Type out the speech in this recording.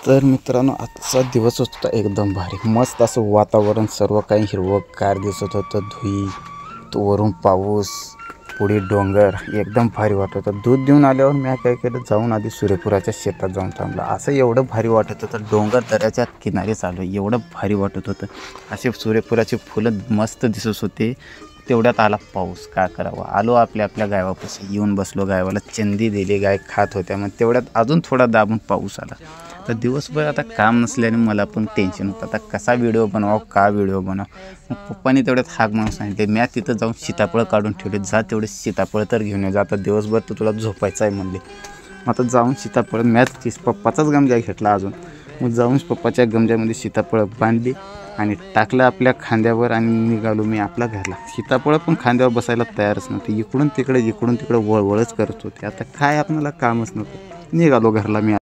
तर मित्रांनो, आजचा दिवस होता एकदम भारी, मस्त असं वातावरण, सर्व काही हिरवंगार दिसत होतं. धुई तो वरून पाऊस, पुढे डोंगर, एकदम भारी वाटत होतं. दूध देऊन आल्यावर मी काय केलं, जाऊन आधी सूर्यपुराच्या शेतात जाऊन थांबलं. असं एवढं भारी वाटत होतं, डोंगर दऱ्याच्या किनारी चालू एवढं भारी वाटत होतं. असे सूर्यपुराची फुलं मस्त दिसत होते. तेवढ्यात आला पाऊस, काय करावं. आलो आपल्या आपल्या गावापाशी, येऊन बसलो. गावाला चंदी दिली, गाय खात होत्या. मग तेवढ्यात अजून थोडा दाबून पाऊस आला. तर दिवसभर आता काम नसल्याने मला पण टेन्शन होतं, आता कसा व्हिडिओ बनवावं, का व्हिडिओ बनवावं. मग पप्पाने तेवढ्यात हाक म्हणून सांगितले, मी तिथं जाऊन सीताफळ काढून ठेवले, जा तेवढे सीताफळ तर घेऊन ये, जा आता दिवसभर तर तुला झोपायचं आहे म्हणले. मग आता जाऊन सीताफळ पप्पाचाच गमजा घेतला अजून. मग जाऊन पप्पाच्या गमजामध्ये सीताफळ बांधली आणि टाकलं आपल्या खांद्यावर आणि निघालो मी आपल्या घरला. सीताफळ पण खांद्यावर बसायला तयारच नव्हते, इकडून तिकडे वळवळच करत होते. आता काय आपल्याला कामच नव्हतं, निघालो घरला मी.